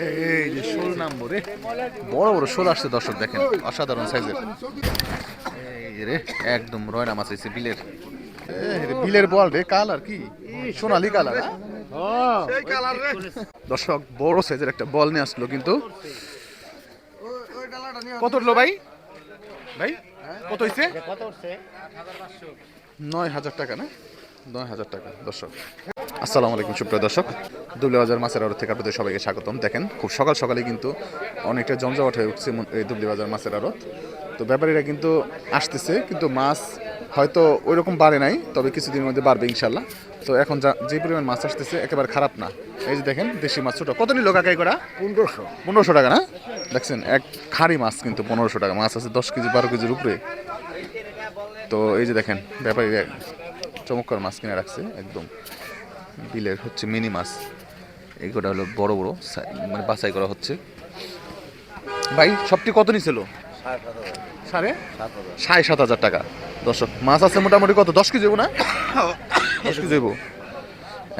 এই যে শোল নামবো রে, বড় বড় শোল আসছে দর্শক, দেখেন অসাধারণ সাইজের। এই রে একদম রয়না মাছ হয়েছে বিলের। বিলের বল রে, কালার কি সোনালি কালার। দর্শক বড় সাইজের একটা বল নিয়ে আসলো, কিন্তু কত উঠলো ভাই? ভাই কত হয়েছে? 9,000 টাকা না? 9,000 টাকা দর্শক। আসসালামু আলাইকুম সুপ্রিয় দর্শক, দুবলি বাজার মাছের আড়ত থেকে আপনাদের সবাইকে স্বাগতম। দেখেন খুব সকাল সকালে কিন্তু অনেকটা জমজমাট হয়ে উঠছে এই দুবলি বাজার মাছের আড়ত। তো ব্যাপারীরা কিন্তু আসতেছে, কিন্তু মাছ হয়তো ওই রকম বাড়ে নাই, তবে কিছুদিনের মধ্যে বাড়বে ইনশাল্লাহ। তো এখন যে পরিমাণ মাছ আসতেছে একেবারে খারাপ না। এই যে দেখেন দেশি মাছ ছোটো, কত নিল কাকাই করা? 1500 টাকা না? দেখছেন এক খাড়ি মাছ কিন্তু 1500 টাকা। মাছ আছে 10 কেজি 12 কেজির উপরে। তো এই যে দেখেন ব্যাপারীরা চমৎকার মাছ কিনে রাখছে, একদম বিলের হচ্ছে মিনি মাছ। এইগুলো হলো বড় বড়, মানে বাছাই করা হচ্ছে। ভাই সবটি কত নিছিল? 7,500 টাকা দর্শক। মাছ আছে মোটামুটি কত 10 কেজি না? 10 কেজি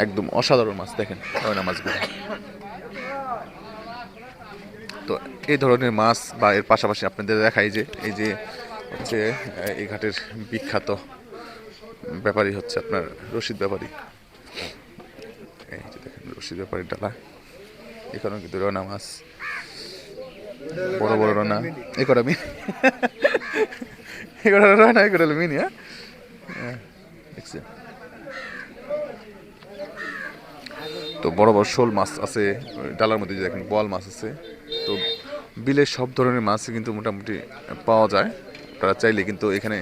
একদম অসাধারণ মাছ, দেখেন রয়না মাছগুলো। তো এই ধরনের মাছ বা এর পাশাপাশি আপনাদের দেখাই যে এই যে হচ্ছে এই ঘাটের বিখ্যাত ব্যাপারী হচ্ছে আপনার রশিদ ব্যাপারী। এই যে দেখেন রশিদ ব্যাপারীর ডালা, এখানেও কিন্তু রয়না মাছ, বড় বড় রয়না। এই কটা মিনি, এই কটা রয়না, এই কটা মিনি। হ্যাঁ দেখছি। তো বড় বড় শোল মাছ আছে ডালার মধ্যে, দেখেন বোয়াল মাছ আছে। তো বিলের সব ধরনের মাছ কিন্তু মোটামুটি পাওয়া যায়। আপনারা চাইলে কিন্তু এখানে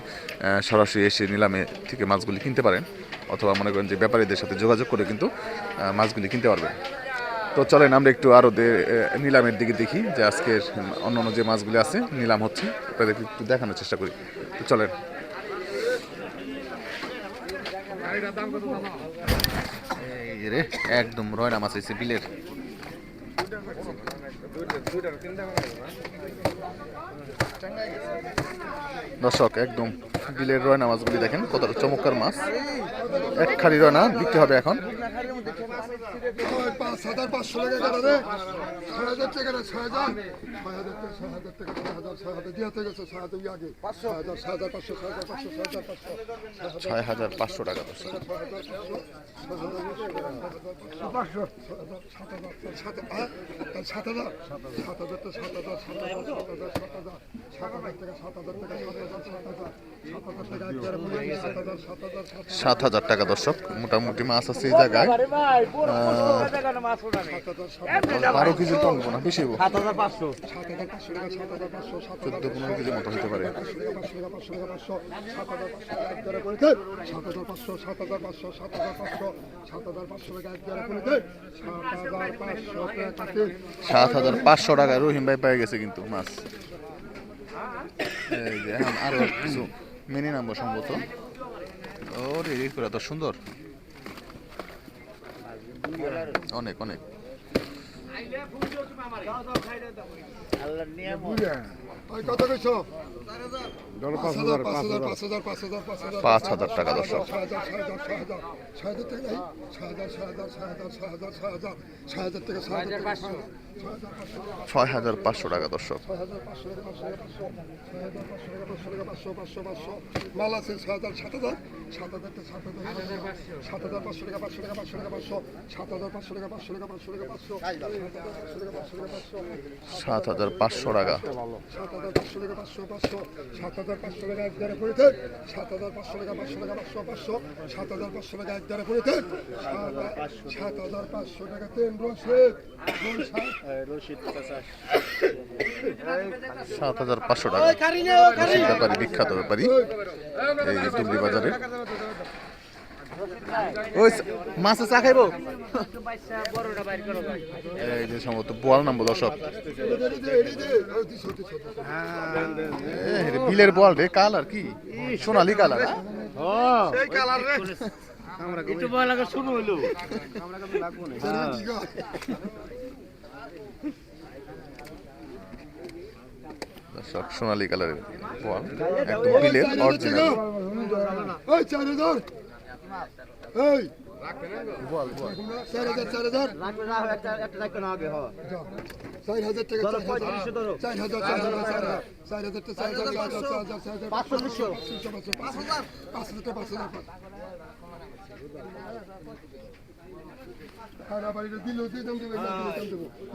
সরাসরি এসে নিলামে থেকে মাছগুলি কিনতে পারেন, অথবা মনে করেন যে ব্যাপারীদের সাথে যোগাযোগ করে কিন্তু মাছগুলি কিনতে পারবেন। তো চলেন আমরা একটু আরও নিলামের দিকে দেখি, যে আজকের অন্য যে মাছগুলি আছে নিলাম হচ্ছে, আপনাদেরকে একটু দেখানোর চেষ্টা করি। তো চলেন। এই রে একদম রয়না মাছ হয়েছে বিলের। দর্শক একদম বিলের রয়না মাছগুলি দেখেন কতটা চমৎকার মাছ। এক খালি রয়না বিক্রি হবে এখন। 5,500 টাকা রে, 6,000 টাকা রে, 6,000 6,500 টাকা দর্শক। সাত হাজার টাকা দর্শক মোটামুটি মাছ আছে এই জায়গায়। 12 কেজি কম না, বেশি 14-15 কেজির মতো হতে পারে। 7,500 টাকা রহিম ভাই পেয়ে গেছে কিন্তু মাছ। এই যে এখন আরো কিছু মেনে নামবো সম্ভবত। ওরে এগুলো তো সুন্দর, অনেক অনেক। কত কইছো? 5,000 টাকা দর্শক। 6,500 টাকা দর্শক। মাল আছে 7,000 7,500 টাকা 500 টাকা 500 টাকা 500 7,500 টাকা 500 টাকা 500 টাকা 500 7,500 টাকা। 7,500 টাকা 500 500 7,500 টাকা এক দ্বারা পড়ে 7,500 টাকা 500 টাকা 500 500 7,500 টাকা এক দ্বারা পড়ে 7,500 টাকা তেন রশিদ 7,500 টাকা ব্যাপারী, বিখ্যাত ব্যাপারী এই দুবলি বাজারে। ওই মাছে চা খাইব, এই যে সম্ভবত বোয়াল নামবো দর্শক। বিলের বোয়াল রে, কালার কি সোনালি কালার। দর্শক সোনালি কালারের বোয়াল, একদম বিলের অরিজিনাল। চার হাজার 4,000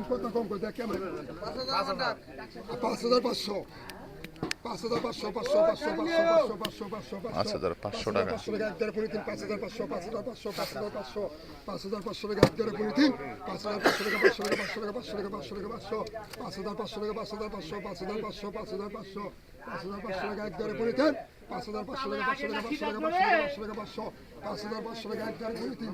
কত কম করে দেখ কেমন 5,500 5,500 5,500 টাকা। 5,500 টাকা একদারে পড়ে তিন 5,500 5,500 5,500 5,500 টাকা একদারে পড়ে তিন 5,500 টাকা 500 টাকা 500 টাকা 500 টাকা 500 টাকা 500 5,500 টাকা 5,500 5,500 5,500 5,500 টাকা একদারে পড়ে তিন 5,500 টাকা 500 টাকা 500 টাকা 500 টাকা 5,500 টাকা একদারে পড়ে তিন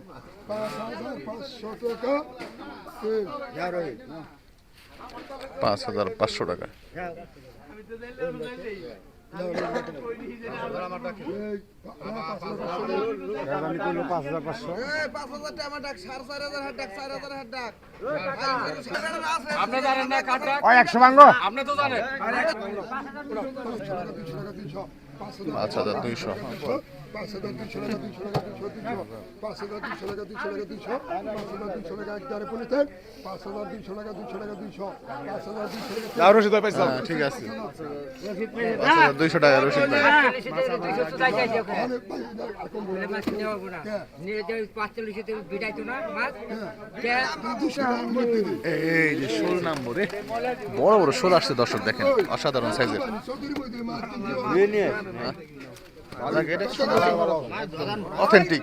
5,500 টাকা 5,500 টাকা। একশো ভাঙ্গো 5,200। 5,200 টাকা একদারে পড়ে তিন 5,200 টাকা 200 টাকা 200 5,200 টাকা ঠিক আছে 5,200 টাকা রশিদ ভাই। এই যে শোল নাম্বার রে, বড় বড় শোল আসছে দর্শক দেখেন, অসাধারণ সাইজের। অথেন্টিক।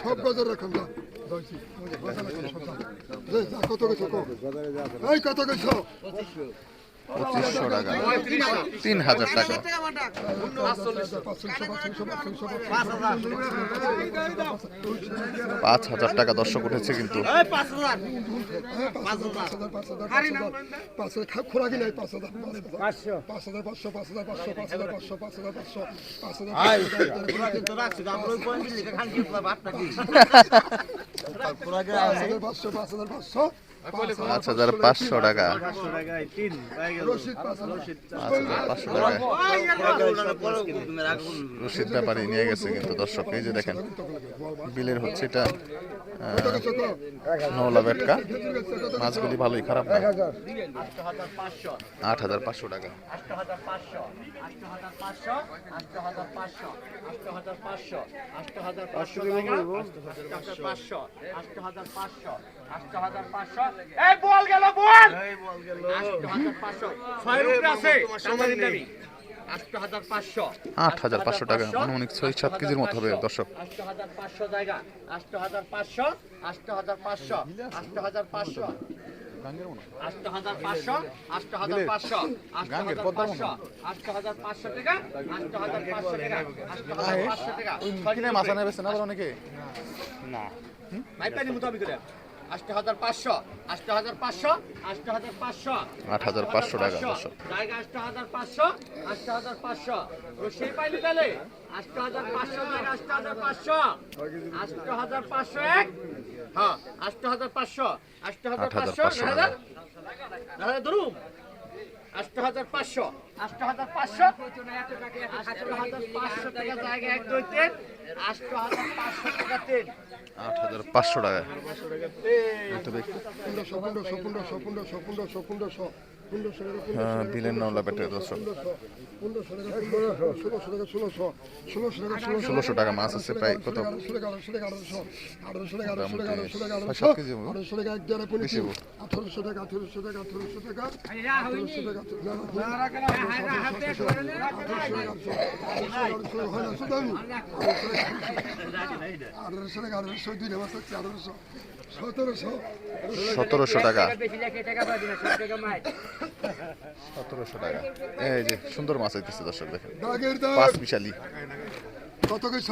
সব গজর রাখুন কত গেছো এই কত গেছো 2,500 টাকা 3,000 টাকা। 5,000 টাকা দর্শক উঠেছে কিন্তু। খোরাকি নাই 5,500 5,500 5,500 টাকা। 5,500 টাকা রশিদ ব্যাপারী নিয়ে গেছে কিন্তু দর্শক। এই যে দেখেন বিলের হচ্ছে এটা নওলা বেটকা, মাছগুলি ভালোই, খারাপ না। 8,500 টাকা। 8,500 টাকা, আনুমানিক 6-7 কেজির মতো হবে দর্শক। 8,500 জায়গা 8,500 8,500 8,500 8,500 8,500 8,500 8,500 টাকা 8,500 টাকা 8,500 টাকা কিনে মাছ আনে বেছে না আবার অনেকে। না ভাই পানি মোতাবেক করে 8,500 8,500 8,500 8,500 টাকা দর্শক। জায়গা 8,500 8,500 রশি পাইলি তাহলে 8,500 জায়গা 8,500 8,500 এক হ্যাঁ 8,500 8,500 দাদা ধরুন 8,500 8,500 8,500 টাকা জায়গা এক দুই তিন 8,500 টাকা তিন 8,500 টাকা। বিলের নওলা বেটে দর্শক। 1,600 টাকা মাছ আছে প্রায় কত 1800 টাকা 7 কেজি হবে। 1800 টাকা এক জায়গায় পড়ে বেশি হবে। 1800 টাকা 1800 টাকা 1800 টাকা 1700 টাকা। 1700 টাকা। এই যে সুন্দর মাছ আইতেছে দর্শক দেখেন, দাগের দাগ পাঁচ মিশালি। কত কইছ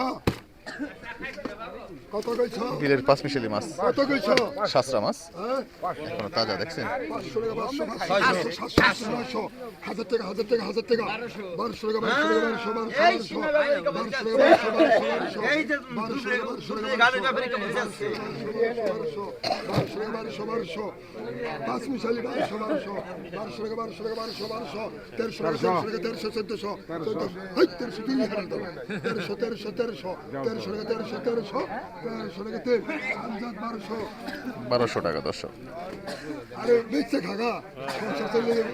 কত কইছ বিলের পাঁচ মিশালি মাছ, কত কইছ সাতটা মাছ হ্যাঁ এখনো তাজা দেখছেন। 500 টাকা 500 700 900 1000 টাকা 1000 টাকা 1000 টাকা 1200 টাকা 1200 টাকা 1200 পাঁচ মিশালি 1200 টাকা 1200 টাকা 1200 1300 1200 টাকা দর্শক। আরে বেঁচে খাগা সংসার চলে যাবে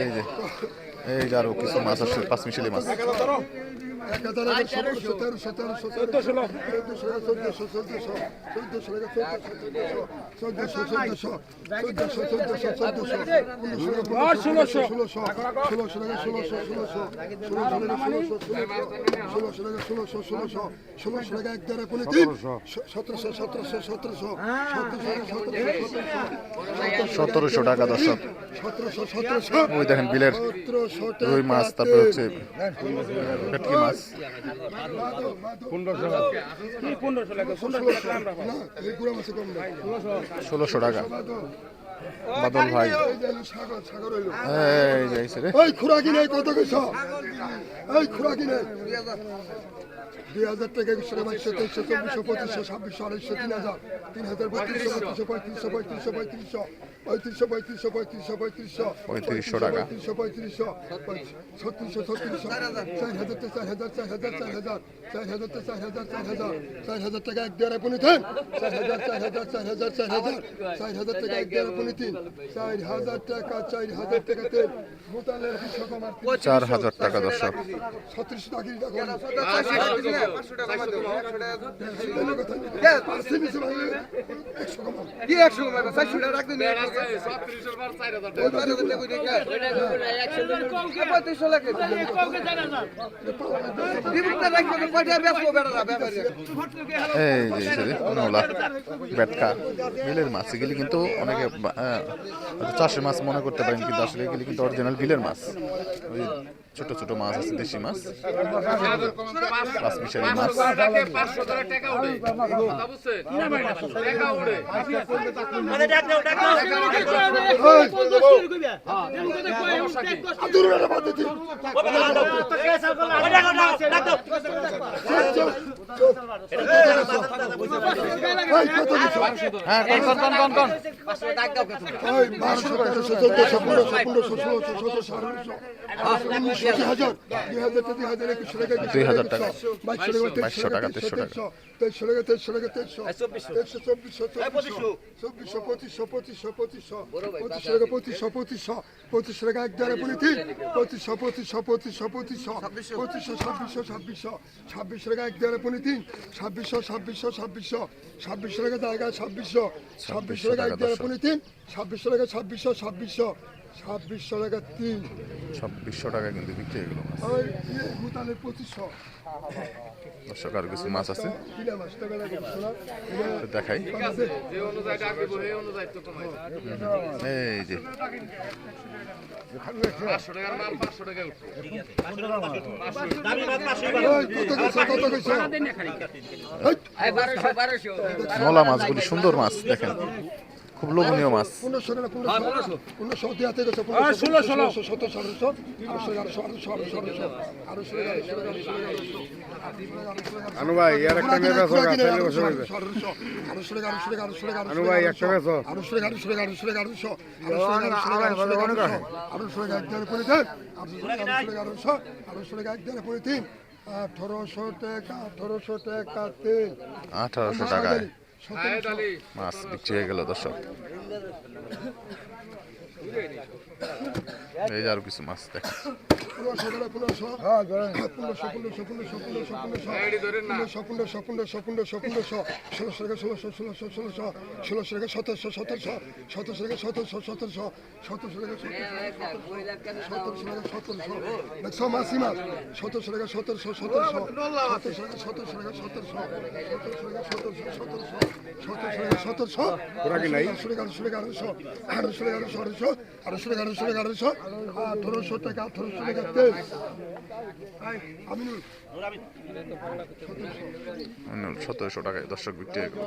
এই যে এই যে আরো কিছু মাছ আছে, পাঁচ মিশালি মাছ। 1700 টাকা দর্শক। ওই দেখেন বিলের রুই মাছ, তারপরে হচ্ছে ভেটকি মাছ। 1600 টাকা। বাদল ভাই এই যে আইছে রে। ওই খুরাকি নেই কত কইছ ওই খুরাকি নেই 2000 টাকা 2200 2300 2400 2500 2600 3000 3500 টাকা। 4000 টাকা এক দেড় পুনি দেন 4000 টাকা এক দেড় পুনি 3 4000 টাকা 4000 টাকা তেল মোতালের বিশ্বকর্মা 4000 টাকা দর্শক। 36 টাকা দেখো 500 টাকা বাদ দাও 100 টাকা 400 টাকা রাখ দিন 36 এর বার 4000 টাকা 4000 টাকা কই দেখা 3500 লাগে বিবিধ রাখো কয়টা বেচবো বেড়া ব্যাপারী এই যে আইছে রে নোলা ভেটকা। বিলের মাছ এগুলি কিন্তু অনেকে চাষের মাছ মনে করতে পারেন, কিন্তু আসলে এগুলি কিন্তু অরিজিনাল বিলের মাছ। ওই ছোট ছোট মাছ আছে, দেশি মাছ, পাঁচ মিশালি মাছ। 500 টাকা উড়ে কথা বুঝছে টাকা উড়ে হ্যাঁ কোন 2000 টাকা। 2200 টাকা 2300 টাকা। 2500 টাকা এক দেড় পুনি 3 2500 টাকা এক দেড় পুনি 3 2600 টাকা জায়গা 2600 টাকা এক দেড় পুনি 3 2600 টাকা 2600 টাকা 3 2600 টাকা কিন্তু বিক্রি এগুলো মাছ ওই ভুটানের 2500 দর্শক। আর কিছু মাছ আছে কিলা মাছটা বেলা শোনা তো দেখাই। যে অনুযায়ী ডাকবে এই অনুযায়ী তো কমাই এই যে 500 টাকার মাল 500 টাকা উঠছে কত কইছো নলা মাছগুলি সুন্দর মাছ দেখেন, খুব লোভনীয় মাছ। 1500 টাকা 1500 দিয়াতে গেছে 16 1700 আনু ভাই ইয়ার একটা মেয়ে বেচো গা তাইলে বসে রইবে আনু ভাই একটা বেচো তেল 1800 টাকায় মাছ বিক্রি হয়ে গেল দর্শক। এই যে আরো কিছু মাছ দেখেন। 1700 1800 টাকা তেইশ আমিনুল 1700 টাকায় দর্শক বিক্রি হয়ে গেল।